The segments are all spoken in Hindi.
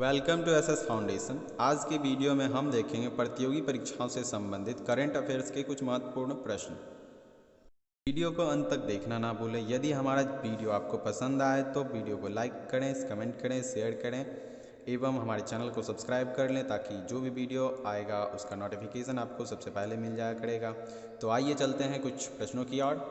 Welcome to SS foundation. आज की वीडियो में हम देखेंगे प्रतियोगी परीक्षाओं से संबंधित करंट अफेयर्स के कुछ महत्वपूर्ण प्रश्न। वीडियो को अंत तक देखना ना भूलें। यदि हमारा वीडियो आपको पसंद आए तो वीडियो को लाइक करें, कमेंट करें, शेयर करें एवं हमारे चैनल को सब्सक्राइब कर लें ताकि जो भी वीडियो आएगा उसका नोटिफिकेशन आपको सबसे पहले मिल जाया करेगा। तो आइए चलते हैं कुछ प्रश्नों की ओर।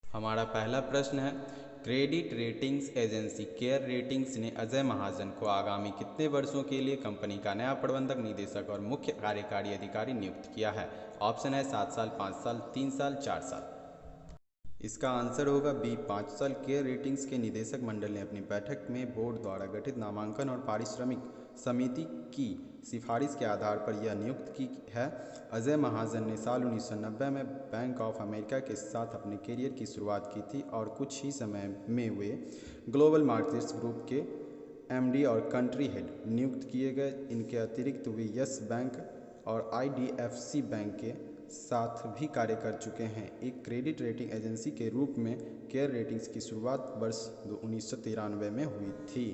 हमारा पहला प्रश्न है, credit ratings agency care ratings ने अजय महाजन को आगामी कितने वर्षों के लिए कंपनी का नया प्रबंधक निदेशक और मुख्य कार्यकारी अधिकारी नियुक्त किया है? ऑप्शन है 7 साल, 5 साल, 3 साल, 4 साल। इसका आंसर होगा बी, 5 साल। केयर रेटिंग्स के निदेशक मंडल ने अपनी बैठक में बोर्ड द्वारा गठित नामांकन और पारिश्रमिक समिति की सिफारिश के आधार पर यह नियुक्त की है। अजय महाजन ने साल 1990 में बैंक ऑफ अमेरिका के साथ अपने करियर की शुरुआत की थी और कुछ ही समय में वे ग्लोबल मार्केट्स ग्रुप के एमडी और कंट्री हेड नियुक्त किए गए। इनके अतिरिक्त वे यस बैंक और आईडीएफसी बैंक के साथ भी कार्य कर चुके हैं। एक क्रेडिट रेटिंग एजेंसी के रूप में केयर रेटिंग्स की शुरुआत वर्ष 1993 में हुई थी।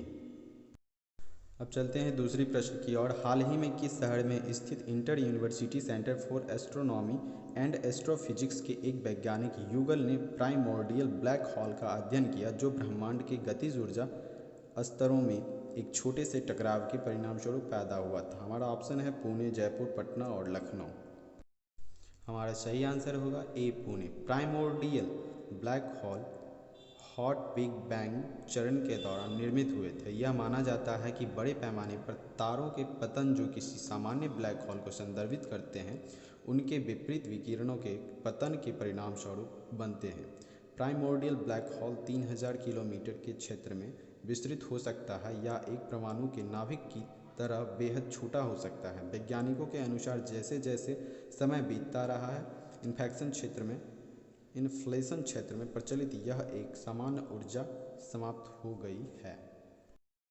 अब चलते हैं दूसरी प्रश्न की ओर। हाल ही में किस शहर में स्थित inter university centre for astronomy and astrophysics के एक वैज्ञानिक युगल ने प्राइमोर्डियल ब्लैक होल का अध्ययन किया जो ब्रह्मांड के गतिज ऊर्जा स्तरों में एक छोटे से टकराव के परिणामस्वरूप पैदा हुआ था? हमारा ऑप्शन है पुणे, जयपुर, पटना और लखनऊ। हमारा सही आंसर होगा A, Pune. Primordial black hole hot big bang चरण के दौरान निर्मित हुए थे। यह माना जाता है कि बड़े पैमाने पर तारों के पतन जो किसी सामान्य ब्लैक होल को संदर्भित करते हैं उनके विपरीत विकिरणों के पतन के परिणाम स्वरूप बनते हैं। प्राइमोर्डियल ब्लैक होल 3000 किलोमीटर के क्षेत्र में विस्तृत हो सकता है या एक परमाणु के नाभिक की तरह बेहद छोटा हो सकता है। वैज्ञानिकों के अनुसार जैसे जैसे समय बीतता रहा है, इन्फ्लेशन क्षेत्र में प्रचलित यह एक सामान्य ऊर्जा समाप्त हो गई है।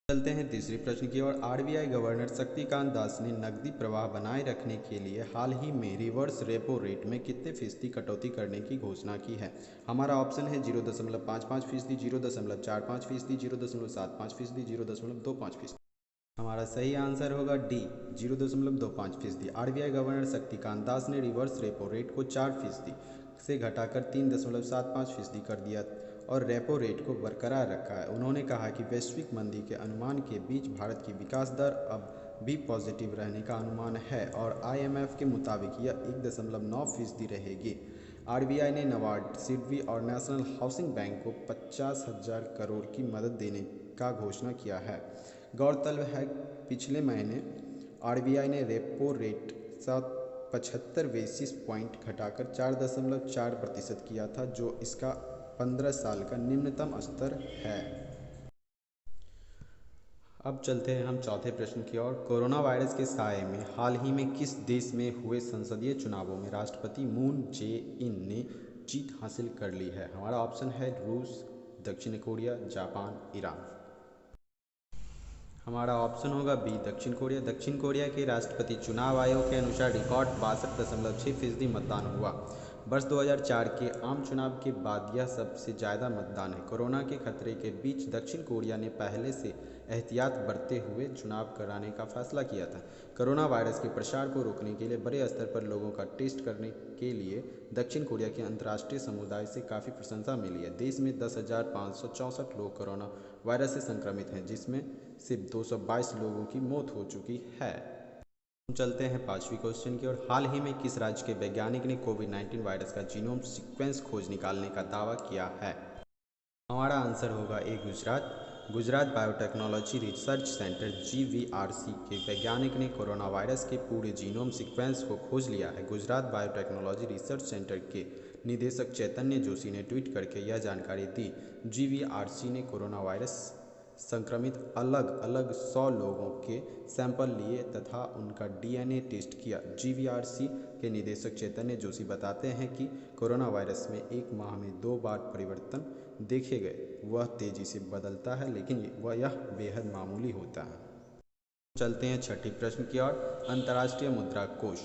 चलते हैं तीसरी प्रश्न की ओर। आरबीआई गवर्नर शक्तिकांत दास ने नकदी प्रवाह बनाए रखने के लिए हाल ही में रिवर्स रेपो रेट में कितने फीसदी कटौती करने की घोषणा की है? हमारा ऑप्शन है 0.55%, 0.45%, 0.75%, 0.25%। हमारा सही आंसर होगा D, 0.25%। RBI governor Shaktikanta Das ने रिवर्स रेपो रेट को 4% से घटाकर 3.75% कर दिया और रेपो रेट को बरकरार रखा है। उन्होंने कहा कि वैश्विक मंदी के अनुमान के बीच भारत की विकास दर अब भी पॉजिटिव रहने का अनुमान है और आईएमएफ के मुताबिक यह 1.9% रहेगी। आरबीआई ने नाबार्ड, सिडबी और नेशनल हाउसिंग बैंक को 50,000 करोड़ की मदद देने का घोषणा किया है। गौरतलब है पिछले महीने आरबीआई ने रेपो रेट 75 बेसिस पॉइंट घटाकर 4.4% किया था जो इसका 15 साल का निम्नतम स्तर है। अब चलते हैं हम चौथे प्रश्न की ओर। कोरोना वायरस के साए में हाल ही में किस देश में हुए संसदीय चुनावों में राष्ट्रपति मून जे-इन ने जीत हासिल कर ली है? हमारा ऑप्शन है रूस, दक्षिण कोरिया, जापान, ईरान। हमारा ऑप्शन होगा बी, दक्षिण कोरिया। दक्षिण कोरिया के राष्ट्रपति चुनाव आयोग के अनुसार रिकॉर्ड 62.6% मतदान हुआ। वर्ष 2004 के आम चुनाव के बाद यह सबसे ज़्यादा मतदान है। कोरोना के खतरे के बीच दक्षिण कोरिया ने पहले से एहतियात बरतते हुए चुनाव कराने का फैसला किया था। कोरोना वायरस के प्रसार को रोकने के लिए बड़े स्तर पर लोगों का टेस्ट करने के लिए दक्षिण कोरिया के अंतर्राष्ट्रीय समुदाय से काफ़ी प्रशंसा मिली है। देश में 10,564 लोग कोरोना वायरस से संक्रमित हैं जिसमें सिर्फ 222 लोगों की मौत हो चुकी है। हम चलते हैं पांचवी क्वेश्चन की ओर। हाल ही में किस राज्य के वैज्ञानिक ने कोविड-19 वायरस का जीनोम सीक्वेंस खोज निकालने का दावा किया है? हमारा आंसर होगा A, Gujarat. Gujarat biotechnology research centre GVRC के वैज्ञानिक ने कोरोना वायरस के पूरे जीनोम सीक्वेंस को खोज लिया है। गुजरात बायोटेक्नोलॉजी रिसर्च सेंटर के निदेशक चैतन्य जोशी ने ट्वीट करके यह जानकारी दी। GVRC ने कोरोना वायरस संक्रमित अलग अलग 100 लोगों के सैंपल लिए तथा उनका DNA टेस्ट किया। GVRC के निदेशक चैतन्य जोशी बताते हैं कि कोरोना वायरस में एक माह में 2 बार परिवर्तन देखे गए। वह तेज़ी से बदलता है लेकिन यह बेहद मामूली होता है। चलते हैं छठी प्रश्न की ओर। अंतर्राष्ट्रीय मुद्रा कोष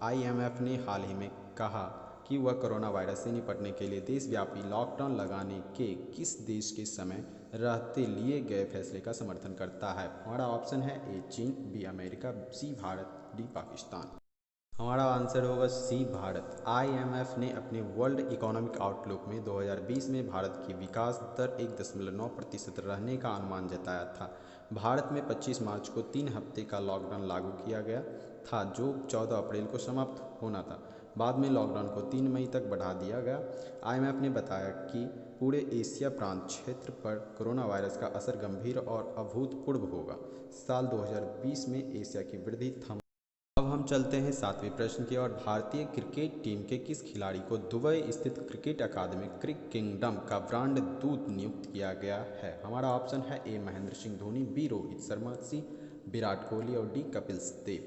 IMF ने हाल ही में कहा कि वह कोरोना वायरस से निपटने के लिए देशव्यापी लॉकडाउन लगाने के किस देश के समय रहते लिए गए फैसले का समर्थन करता है। हमारा ऑप्शन है ए चीन, बी अमेरिका, सी भारत, डी पाकिस्तान। हमारा आंसर होगा सी भारत। IMF ने अपने वर्ल्ड इकोनॉमिक आउटलुक में 2020 में भारत की विकास दर 1.9% रहने का अनुमान जताया था। भारत में 25 मार्च को 3 हफ्ते का लॉकडाउन लागू किया गया था, जो 14 अप्रैल को समाप्त होना था। बाद में लॉकडाउन को 3 मई तक बढ़ा दिया गया। IMF ने बताया कि पूरे एशिया प्रांत क्षेत्र पर कोरोना वायरस का असर गंभीर और अभूतपूर्व होगा। साल 2020 में एशिया की वृद्धि थम। अब हम चलते हैं 7वें प्रश्न की ओर। भारतीय क्रिकेट टीम के किस खिलाड़ी को दुबई स्थित क्रिकेट अकादमी क्रिक किंगडम का ब्रांड दूत नियुक्त किया गया है। हमारा ऑप्शन है ए महेंद्र सिंह धोनी, बी रोहित शर्मा, सी विराट कोहली और डी कपिल देव।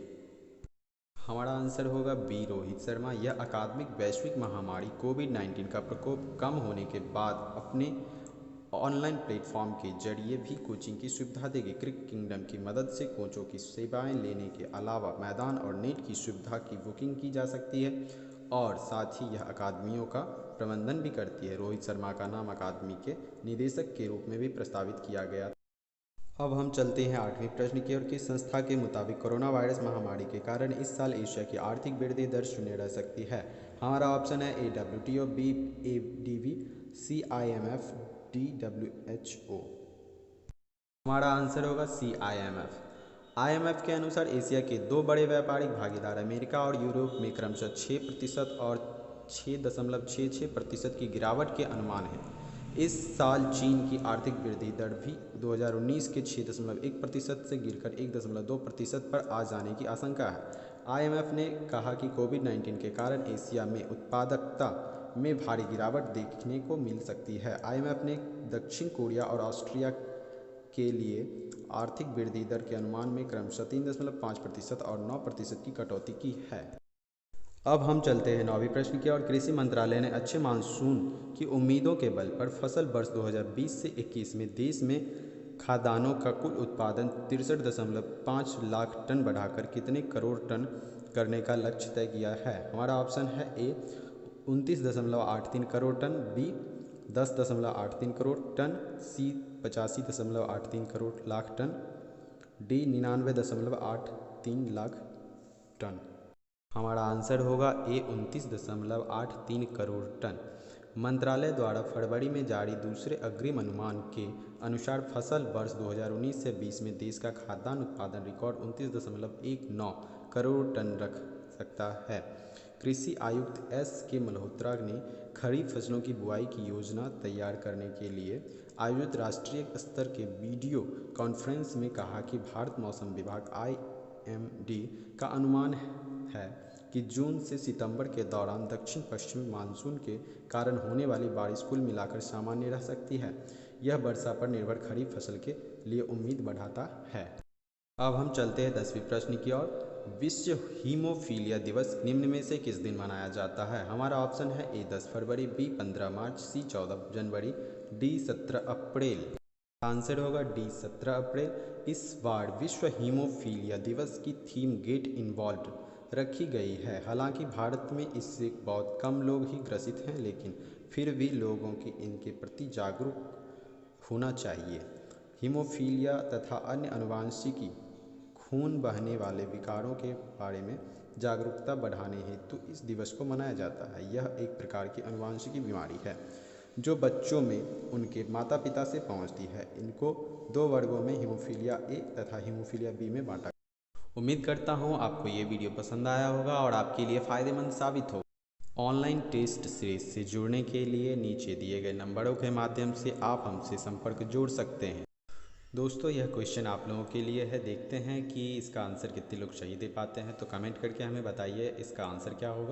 हमारा आंसर होगा बी रोहित शर्मा। यह अकादमिक वैश्विक महामारी कोविड-19 का प्रकोप कम होने के बाद अपने ऑनलाइन प्लेटफॉर्म के जरिए भी कोचिंग की सुविधा देगी। क्रिक किंगडम की मदद से कोचों की सेवाएं लेने के अलावा मैदान और नेट की सुविधा की बुकिंग की जा सकती है और साथ ही यह अकादमियों का प्रबंधन भी करती है। रोहित शर्मा का नाम अकादमी के निदेशक के रूप में भी प्रस्तावित किया गया। अब हम चलते हैं 8वें प्रश्न की ओर। किस संस्था के मुताबिक कोरोना वायरस महामारी के कारण इस साल एशिया की आर्थिक वृद्धि दर शून्य रह सकती है। हमारा ऑप्शन है A WTO, B ADB, C IMF, D WHO। हमारा आंसर होगा सी IMF के अनुसार एशिया के 2 बड़े व्यापारिक भागीदार अमेरिका और यूरोप में क्रमशः 6% और 6.66% की गिरावट के अनुमान है। इस साल चीन की आर्थिक वृद्धि दर भी 2019 के 6.1% से गिरकर 1.2% पर आ जाने की आशंका है। IMF ने कहा कि कोविड-19 के कारण एशिया में उत्पादकता में भारी गिरावट देखने को मिल सकती है। IMF ने दक्षिण कोरिया और ऑस्ट्रिया के लिए आर्थिक वृद्धि दर के अनुमान में क्रमशः 3.5% और 9% की कटौती की है। अब हम चलते हैं 9वें प्रश्न की ओर। कृषि मंत्रालय ने अच्छे मानसून की उम्मीदों के बल पर फसल वर्ष 2020 से 21 में देश में खाद्यान्नों का कुल उत्पादन 63.5 लाख टन बढ़ाकर कितने करोड़ टन करने का लक्ष्य तय किया है। हमारा ऑप्शन है A 29.83 crore ton, B 10.83 crore ton, C 85.83 crore lakh ton, D 99.83 lakh ton. हमारा आंसर होगा ए 29.83 करोड़ टन। मंत्रालय द्वारा फरवरी में जारी दूसरे अग्रिम अनुमान के अनुसार फसल वर्ष 2019 से 20 में देश का खाद्यान्न उत्पादन रिकॉर्ड 29.19 करोड़ टन रख सकता है। कृषि आयुक्त एस के मल्होत्रा ने खरीफ फसलों की बुआई की योजना तैयार करने के लिए आयोजित राष्ट्रीय स्तर के वीडियो कॉन्फ्रेंस में कहा कि भारत मौसम विभाग IMD का अनुमान है कि जून से सितंबर के दौरान दक्षिण पश्चिमी मानसून के कारण होने वाली बारिश कुल मिलाकर सामान्य रह सकती है। यह वर्षा पर निर्भर खरीफ फसल के लिए उम्मीद बढ़ाता है। अब हम चलते हैं 10वें प्रश्न की ओर। विश्व हीमोफीलिया दिवस निम्न में से किस दिन मनाया जाता है। हमारा ऑप्शन है ए 10 फरवरी, बी 15 मार्च, सी 14 जनवरी, डी 17 अप्रैल। आंसर होगा डी 17 अप्रैल। इस बार विश्व हीमोफीलिया दिवस की थीम गेट इन्वॉल्व्ड रखी गई है। हालांकि भारत में इससे बहुत कम लोग ही ग्रसित हैं, लेकिन फिर भी लोगों की इनके प्रति जागरूक होना चाहिए। हीमोफीलिया तथा अन्य आनुवंशिकी खून बहने वाले विकारों के बारे में जागरूकता बढ़ाने हेतु इस दिवस को मनाया जाता है। यह एक प्रकार की आनुवंशिकी बीमारी है जो बच्चों में उनके माता पिता से पहुंचती है। इनको 2 वर्गों में हीमोफीलिया ए तथा हीमोफीलिया बी में बांटा। उम्मीद करता हूं आपको ये वीडियो पसंद आया होगा और आपके लिए फ़ायदेमंद साबित हो। ऑनलाइन टेस्ट सीरीज से जुड़ने के लिए नीचे दिए गए नंबरों के माध्यम से आप हमसे संपर्क जोड़ सकते हैं। दोस्तों, यह क्वेश्चन आप लोगों के लिए है। देखते हैं कि इसका आंसर कितने लोग सही दे पाते हैं। तो कमेंट करके हमें बताइए इसका आंसर क्या होगा।